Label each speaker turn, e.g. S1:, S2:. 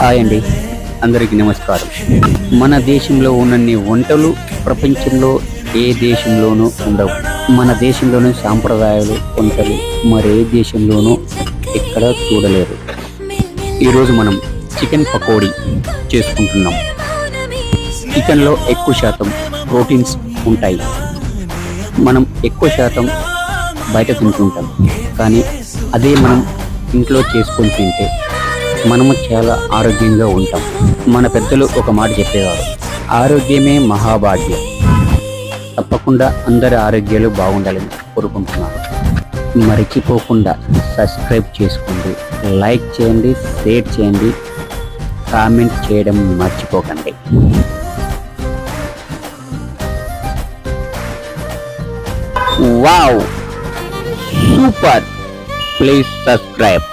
S1: Hi అండి, అందరికీ నమస్కారం. మన దేశంలో ఉన్నన్ని వంటలు ప్రపంచంలో ఏ దేశంలోనూ ఉండవు. మన దేశంలోని సాంప్రదాయాలు వంటలు మరే దేశంలోనూ ఎక్కడ చూడలేరు. ఈరోజు మనం చికెన్ పకోడీ చేసుకుంటున్నాం. చికెన్లో ఎక్కువ శాతం ప్రోటీన్స్ ఉంటాయి. మనం ఎక్కువ శాతం బయట తింటుంటాం, కానీ అదే మనం ఇంట్లో చేసుకొని తింటే మనము చాలా ఆరోగ్యంగా ఉంటాం. మన పెద్దలు ఒక మాట చెప్పేవారు, ఆరోగ్యమే మహాభాగ్యం. తప్పకుండా అందరి ఆరోగ్యాలు బాగుండాలని కోరుకుంటున్నాను. మర్చిపోకుండా సబ్స్క్రైబ్ చేసుకోండి, లైక్ చేయండి, షేర్ చేయండి, కామెంట్ చేయడం మర్చిపోకండి. Wow, super! Please subscribe.